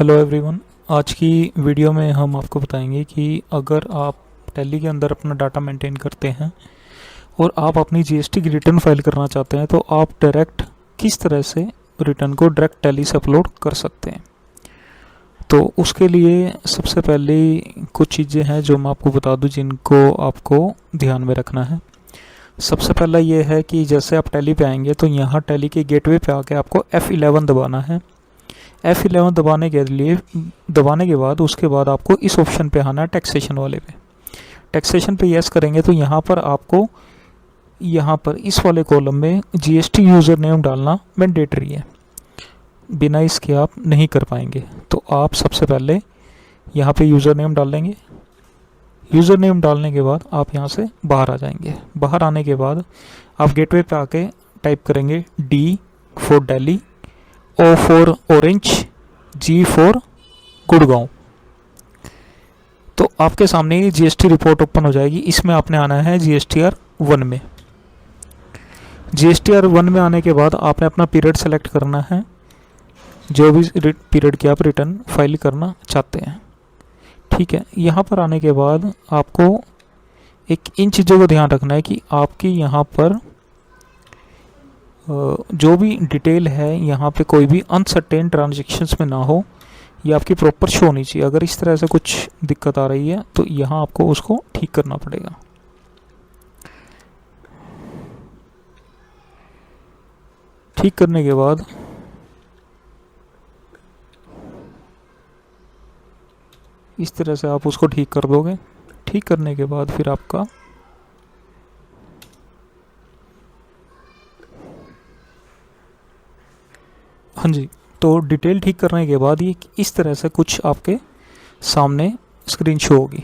Hello everyone. आज की video में हम आपको बताएंगे कि अगर आप टैली के अंदर अपना डाटा मेंटेन करते हैं और आप अपनी जीएसटी की रिटर्न फाइल करना चाहते हैं तो आप डायरेक्ट किस तरह से रिटर्न को डायरेक्ट टैली से अपलोड कर सकते हैं। तो उसके लिए सबसे पहले कुछ चीज़ें हैं जो मैं आपको बता दूं जिनको आपको ध्यान में रखना है। सबसे पहला ये है कि जैसे आप टैली पे आएंगे तो यहाँ टैली के गेटवे पे आके आपको F11 दबाना है। F11 दबाने के बाद उसके बाद आपको इस ऑप्शन पे आना है टैक्सेशन वाले पे। टैक्सेशन पे यस करेंगे तो यहाँ पर आपको यहाँ पर इस वाले कॉलम में जीएसटी यूज़र नेम डालना मैंडेटरी है, बिना इसके आप नहीं कर पाएंगे। तो आप सबसे पहले यहाँ पे यूज़र नेम डाल देंगे। यूज़र नेम डालने के बाद आप यहाँ से बाहर आ जाएंगे। बाहर आने के बाद आप गेटवे पे आके टाइप करेंगे D for Delhi, O for orange, G for Gurgaon. तो आपके सामने ये जीएसटी रिपोर्ट ओपन हो जाएगी। इसमें आपने आना है GSTR 1 में। GSTR 1 में आने के बाद आपने अपना पीरियड सेलेक्ट करना है, जो भी पीरियड की आप रिटर्न फाइल करना चाहते हैं। ठीक है, यहाँ पर आने के बाद आपको इन चीज़ों को ध्यान रखना है कि आपकी यहाँ पर जो भी डिटेल है यहाँ पे कोई भी अनसर्टेन ट्रांजेक्शन्स में ना हो, ये आपकी प्रॉपर शो होनी चाहिए। अगर इस तरह से कुछ दिक्कत आ रही है तो यहाँ आपको उसको ठीक करना पड़ेगा। ठीक करने के बाद इस तरह से आप उसको ठीक कर दोगे। ठीक करने के बाद फिर आपका हाँ जी, तो डिटेल ठीक करने के बाद ये इस तरह से कुछ आपके सामने स्क्रीन शो होगी।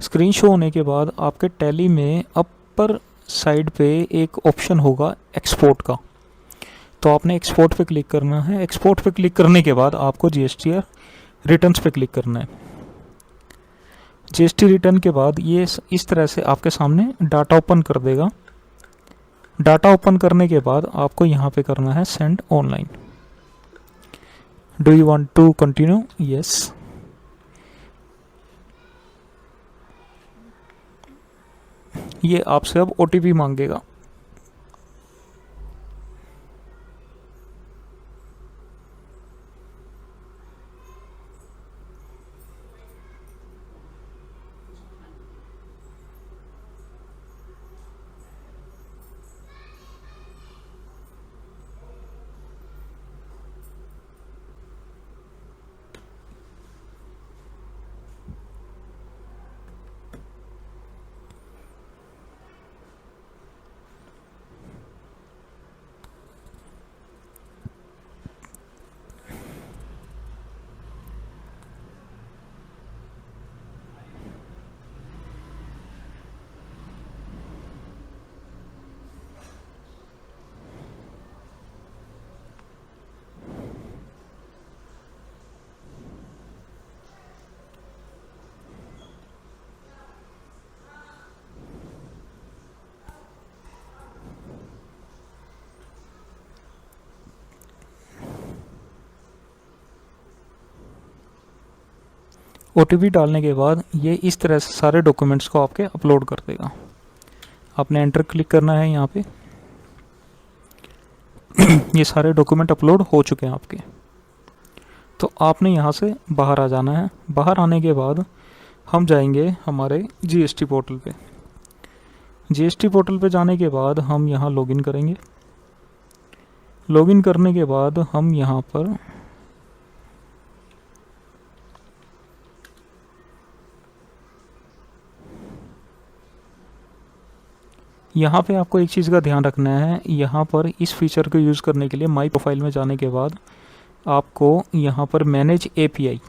स्क्रीन शो होने के बाद आपके टैली में अपर साइड पे एक ऑप्शन होगा एक्सपोर्ट का, तो आपने एक्सपोर्ट पे क्लिक करना है। एक्सपोर्ट पे क्लिक करने के बाद आपको जीएसटी रिटर्न्स पे क्लिक करना है। जीएसटी रिटर्न के बाद ये इस तरह से आपके सामने डाटा ओपन कर देगा। डाटा ओपन करने के बाद आपको यहाँ पे करना है send online. Do you want to continue? Yes. ये आपसे अब ओटीपी मांगेगा। ओटीपी डालने के बाद ये इस तरह से सारे डॉक्यूमेंट्स को आपके अपलोड कर देगा। आपने एंटर क्लिक करना है यहाँ पे। ये सारे डॉक्यूमेंट अपलोड हो चुके हैं आपके। तो आपने यहाँ से बाहर आ जाना है। बाहर आने के बाद हम जाएंगे हमारे जीएसटी पोर्टल पे। जीएसटी पोर्टल पे जाने के बाद हम यहाँ लॉगिन करेंगे। लॉगिन करने के बाद हम यहाँ पर यहाँ पे आपको एक चीज़ का ध्यान रखना है। यहाँ पर इस फीचर को यूज़ करने के लिए माई प्रोफाइल में जाने के बाद आपको यहाँ पर मैनेज एपीआई,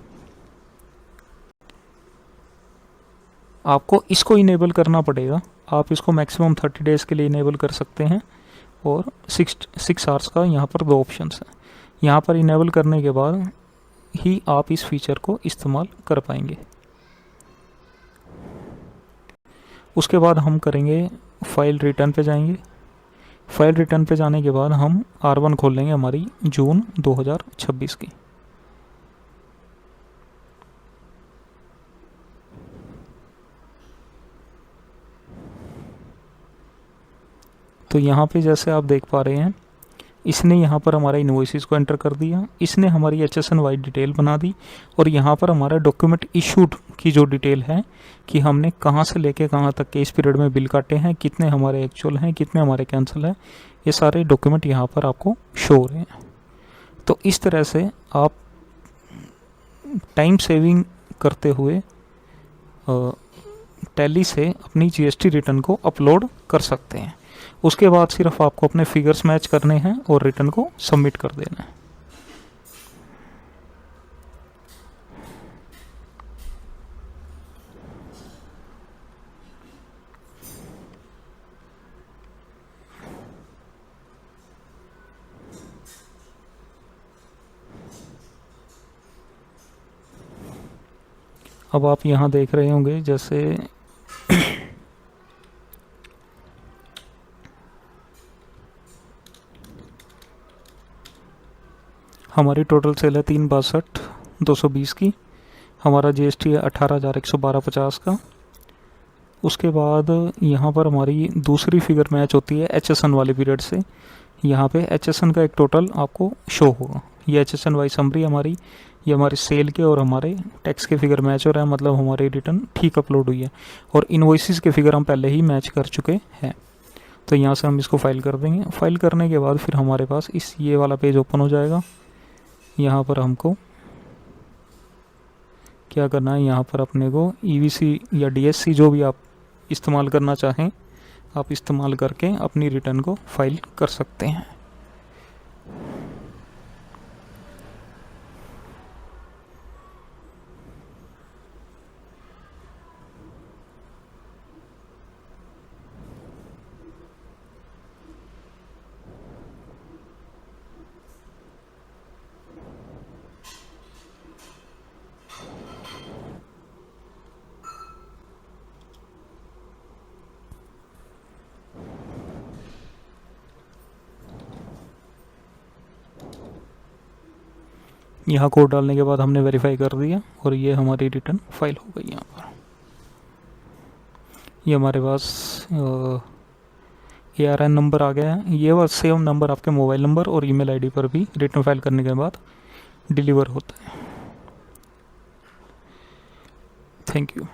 आपको इसको इनेबल करना पड़ेगा। आप इसको मैक्सिमम 30 डेज़ के लिए इनेबल कर सकते हैं और 6 आवर्स का यहाँ पर 2 ऑप्शंस हैं। यहाँ पर इनेबल करने के बाद ही आप इस फीचर को इस्तेमाल कर पाएंगे। उसके बाद हम करेंगे फाइल रिटर्न पे जाएंगे। फाइल रिटर्न पे जाने के बाद हम R1 खोल लेंगे हमारी जून 2026 की। तो यहाँ पे जैसे आप देख पा रहे हैं, इसने यहाँ पर हमारा इन्वॉइसेस को एंटर कर दिया, इसने हमारी HSN-Y डिटेल बना दी, और यहाँ पर हमारा डॉक्यूमेंट इशूड की जो डिटेल है कि हमने कहाँ से लेके कहाँ तक के इस पीरियड में बिल काटे हैं, कितने हमारे एक्चुअल हैं, कितने हमारे कैंसिल हैं, ये सारे डॉक्यूमेंट यहाँ पर आपको शो हो रहे हैं। तो इस तरह से आप टाइम सेविंग करते हुए टैली से अपनी GST रिटर्न को अपलोड कर सकते हैं। उसके बाद सिर्फ आपको अपने फिगर्स मैच करने हैं और रिटर्न को सबमिट कर देना है। अब आप यहाँ देख रहे होंगे जैसे हमारी टोटल सेल है 362,220 की, हमारा GST है 18,112.50 का। उसके बाद यहाँ पर हमारी दूसरी फिगर मैच होती है HSN वाले पीरियड से। यहाँ पे HSN का एक टोटल आपको शो होगा। ये HSN-Y समरी हमारी, ये हमारी सेल के और हमारे टैक्स के फिगर मैच हो रहा है, मतलब हमारी रिटर्न ठीक अपलोड हुई है। और इन्वॉइसेस के फिगर हम पहले ही मैच कर चुके हैं। तो यहाँ से हम इसको फाइल कर देंगे। फाइल करने के बाद फिर हमारे पास ये वाला पेज ओपन हो जाएगा। यहाँ पर हमको क्या करना है, यहाँ पर अपने को EVC या DSC जो भी आप इस्तेमाल करना चाहें आप इस्तेमाल करके अपनी रिटर्न को फाइल कर सकते हैं। यहाँ कोड डालने के बाद हमने वेरीफाई कर दिया और ये हमारी रिटर्न फाइल हो गई। यहाँ पर ये हमारे पास ARN नंबर आ गया है। ये बस सेम नंबर आपके मोबाइल नंबर और ईमेल आईडी पर भी रिटर्न फाइल करने के बाद डिलीवर होता है। Thank you.